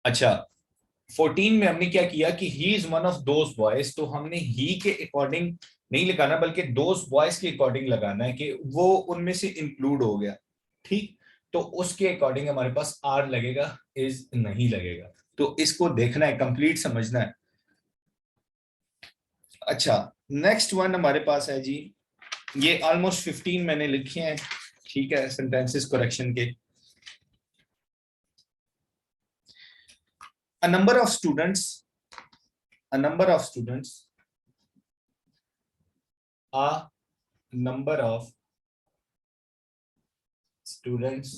अच्छा, 14 में हमने क्या किया कि he is one of those boys, तो हमने ही के अकॉर्डिंग नहीं लगाना बल्कि दोज बॉयज के अकॉर्डिंग लगाना है कि वो उनमें से इंक्लूड हो गया। ठीक, तो उसके अकॉर्डिंग हमारे पास आर लगेगा, इज नहीं लगेगा। तो इसको देखना है, कंप्लीट समझना है। अच्छा, नेक्स्ट वन हमारे पास है जी, ये ऑलमोस्ट 15 मैंने लिखे हैं, ठीक है, सेंटेंसेस करेक्शन के। a number of students a number of students a number of students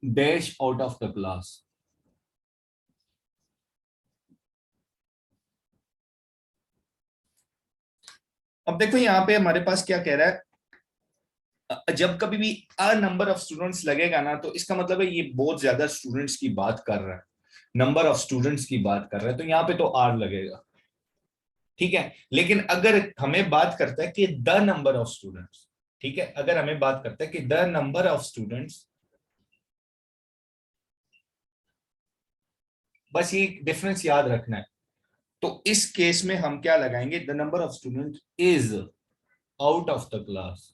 dash out of the class। अब देखो यहाँ पे हमारे पास क्या कह रहा है, जब कभी भी अ नंबर ऑफ स्टूडेंट्स लगेगा ना, तो इसका मतलब है ये बहुत ज्यादा स्टूडेंट्स की बात कर रहा है, नंबर ऑफ स्टूडेंट्स की बात कर रहा है, तो यहाँ पे तो आर लगेगा। ठीक है, लेकिन अगर हमें बात करता है कि द नंबर ऑफ स्टूडेंट्स, ठीक है, अगर हमें बात करता है कि द नंबर ऑफ स्टूडेंट्स, बस ये डिफरेंस याद रखना है। तो इस केस में हम क्या लगाएंगे, the number of student is out of the class.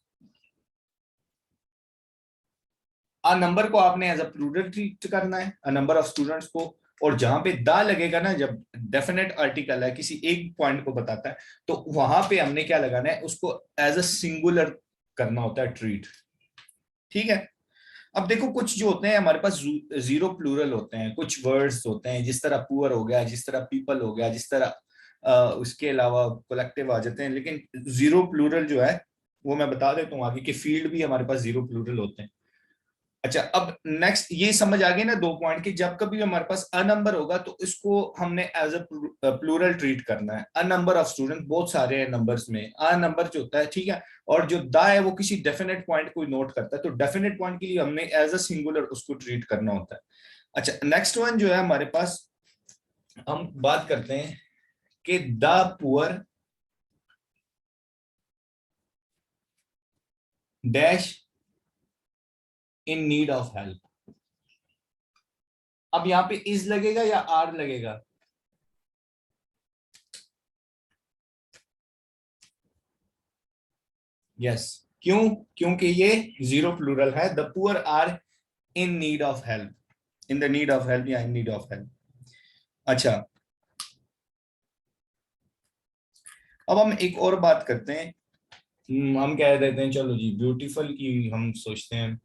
आ नंबर को आपने एज अ प्लूरल ट्रीट करना है, अ नंबर ऑफ स्टूडेंट्स को, और जहां पे द लगेगा ना, जब डेफिनेट आर्टिकल है किसी एक पॉइंट को बताता है, तो वहां पे हमने क्या लगाना है, उसको एज अ सिंगुलर करना होता है ट्रीट। ठीक है, अब देखो कुछ जो होते हैं हमारे पास जीरो प्लूरल होते हैं, कुछ वर्ड्स होते हैं, जिस तरह पुअर हो गया, जिस तरह पीपल हो गया, जिस तरह उसके अलावा कलेक्टिव आ जाते हैं, लेकिन जीरो प्लूरल जो है वो मैं बता देता हूँ आगे कि फील्ड भी हमारे पास जीरो प्लूरल होते हैं। अच्छा, अब नेक्स्ट ये समझ आ गई ना दो पॉइंट की, जब कभी हमारे पास अ नंबर होगा तो इसको हमने एज अ प्लूरल ट्रीट करना है। अ नंबर ऑफ स्टूडेंट बहुत सारे हैं नंबर्स में, अ नंबर जो होता है, ठीक है, और जो द है वो किसी डेफिनेट पॉइंट को नोट करता है, तो डेफिनेट पॉइंट के लिए हमने एज अ सिंगुलर उसको ट्रीट करना होता है। अच्छा, नेक्स्ट वन जो है हमारे पास, हम बात करते हैं कि the poor dash in need of help. अब यहाँ पे इज लगेगा या आर लगेगा? यस, क्यों? क्योंकि ये जीरो प्लूरल है, the poor are in need of help, in the need of help या इन नीड ऑफ हेल्प। अच्छा, अब हम एक और बात करते हैं, हम कह देते हैं, चलो जी ब्यूटीफुल की हम सोचते हैं,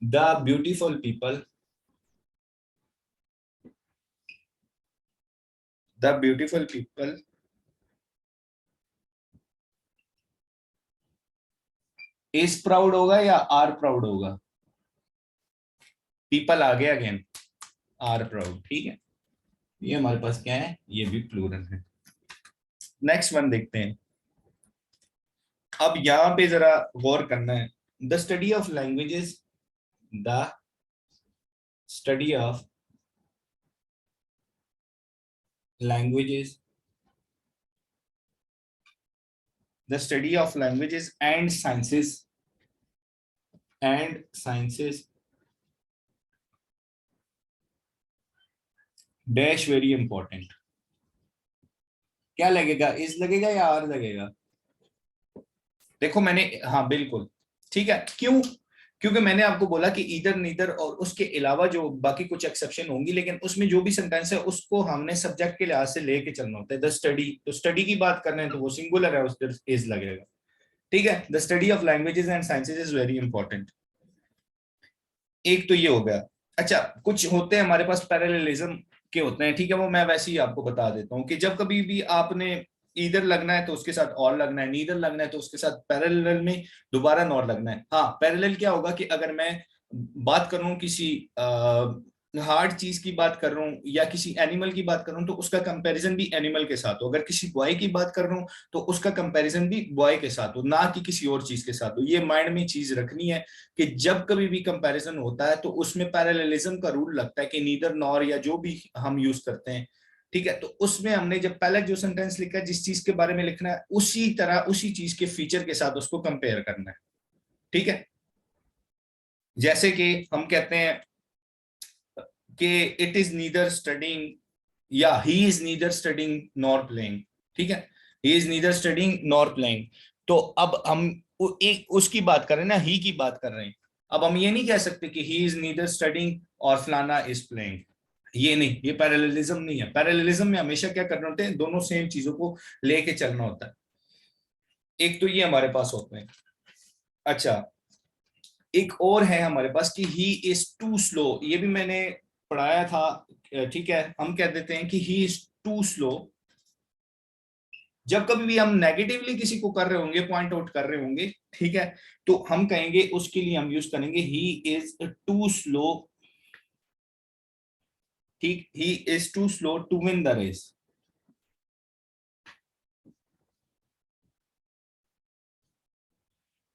the beautiful people, the beautiful people is proud होगा या आर प्राउड होगा? पीपल आ गया अगेन, आर प्राउड, ठीक है, ये हमारे पास क्या है, ये भी प्लूरल है। नेक्स्ट वन देखते हैं, अब यहां पे जरा गौर करना है, the study of languages, the study of languages, the study of languages and sciences dash very important। क्या लगेगा, इज लगेगा या आर लगेगा? देखो मैंने, हाँ बिल्कुल, ठीक है, क्यों? क्योंकि मैंने आपको बोला कि इधर नीदर और उसके अलावा जो बाकी कुछ एक्सेप्शन होंगी, लेकिन उसमें जो भी सेंटेंस है उसको हमने सब्जेक्ट के लिहाज से लेके चलना होता है। द स्टडी, तो स्टडी की बात कर रहे हैं तो वो सिंगुलर है, उस इज लगेगा। ठीक है, the study of languages and sciences is very important. एक तो ये हो गया। अच्छा, कुछ होते हैं हमारे पास पैरेललिज्म के होते हैं, ठीक है, वो मैं वैसे ही आपको बता देता हूँ कि जब कभी भी आपने इधर लगना है तो उसके साथ और लगना है, नीदर लगना है तो उसके साथ पैरेलल में दोबारा नॉर लगना है। हाँ, पैरेलल क्या होगा कि अगर मैं बात कर रहा हूँ किसी हार्ड चीज की बात कर रहा हूँ या किसी एनिमल की बात कर रहा हूँ, तो उसका कंपैरिजन भी एनिमल के साथ हो। अगर किसी बॉय की बात कर रहा हूँ तो उसका कंपैरिजन भी बॉय के साथ हो, ना कि किसी और चीज के साथ हो। ये माइंड में चीज रखनी है कि जब कभी भी कंपैरिजन होता है तो उसमें पैरेललिज्म का रूल लगता है कि नीदर नॉर या जो भी हम यूज करते हैं। ठीक है, तो उसमें हमने जब पहले जो सेंटेंस लिखा है, जिस चीज के बारे में लिखना है, उसी तरह उसी चीज के फीचर के साथ उसको कंपेयर करना है। ठीक है, जैसे कि हम कहते हैं कि इट इज नीदर स्टडिंग, या he is neither studying nor playing, ठीक है, he is neither studying nor playing. तो अब हम एक उसकी बात कर रहे हैं ना, ही की बात कर रहे हैं। अब हम ये नहीं कह सकते कि ही इज नीदर स्टडिंग और फलाना इज प्लेइंग, ये नहीं, ये पैरेललिज्म नहीं है। पैरेललिज्म में हमेशा क्या करना होता है, दोनों सेम चीजों को लेके चलना होता है। एक तो ये हमारे पास होते हैं। अच्छा, एक और है हमारे पास कि ही इज टू स्लो, ये भी मैंने पढ़ाया था, ठीक है। हम कह देते हैं कि ही इज टू स्लो। जब कभी भी हम नेगेटिवली किसी को कर रहे होंगे, पॉइंट आउट कर रहे होंगे, ठीक है, तो हम कहेंगे, उसके लिए हम यूज करेंगे ही इज टू स्लो, ठीक, he is too slow to win the race.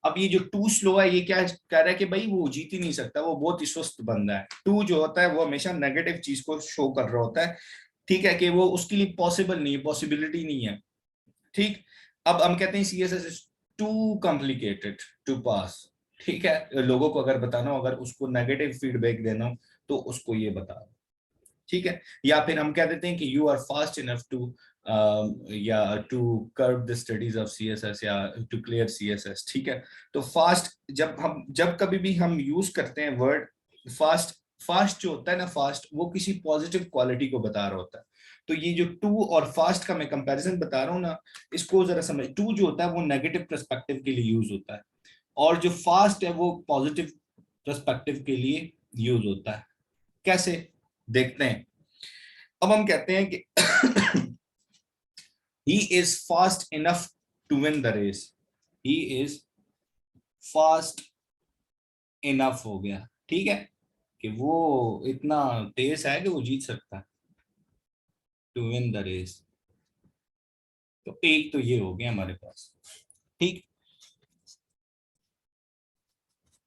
अब ये जो टू स्लो है, ये क्या कह रहा है कि भाई वो जीत ही नहीं सकता, वो बहुत ही सुस्त बंदा है। टू जो होता है वो हमेशा नेगेटिव चीज को शो कर रहा होता है, ठीक है, कि वो उसके लिए पॉसिबल नहीं है, पॉसिबिलिटी नहीं है, ठीक। अब हम कहते हैं C S S is too complicated to pass, ठीक है, लोगों को अगर बताना हो, अगर उसको नेगेटिव फीडबैक देना हो तो उसको ये बता, ठीक है। या फिर हम कह देते हैं कि you are fast enough to, या to curve the studies of CSS, या टू क्लियर सीएसएस, ठीक है। तो फास्ट, जब कभी भी हम यूज करते हैं वर्ड फास्ट, फास्ट जो होता है ना, फास्ट वो किसी पॉजिटिव क्वालिटी को बता रहा होता है। तो ये जो टू और फास्ट का मैं कंपैरिजन बता रहा हूँ ना, इसको जरा समझ। टू जो होता है वो नेगेटिव पर्सपेक्टिव के लिए यूज होता है, और जो फास्ट है वो पॉजिटिव पर्सपेक्टिव के लिए यूज होता है। कैसे, देखते हैं। अब हम कहते हैं कि he is fast enough to win the race, he is fast enough हो गया, ठीक है, कि वो इतना तेज है कि वो जीत सकता है, टू विन द रेस। तो एक तो ये हो गया हमारे पास, ठीक।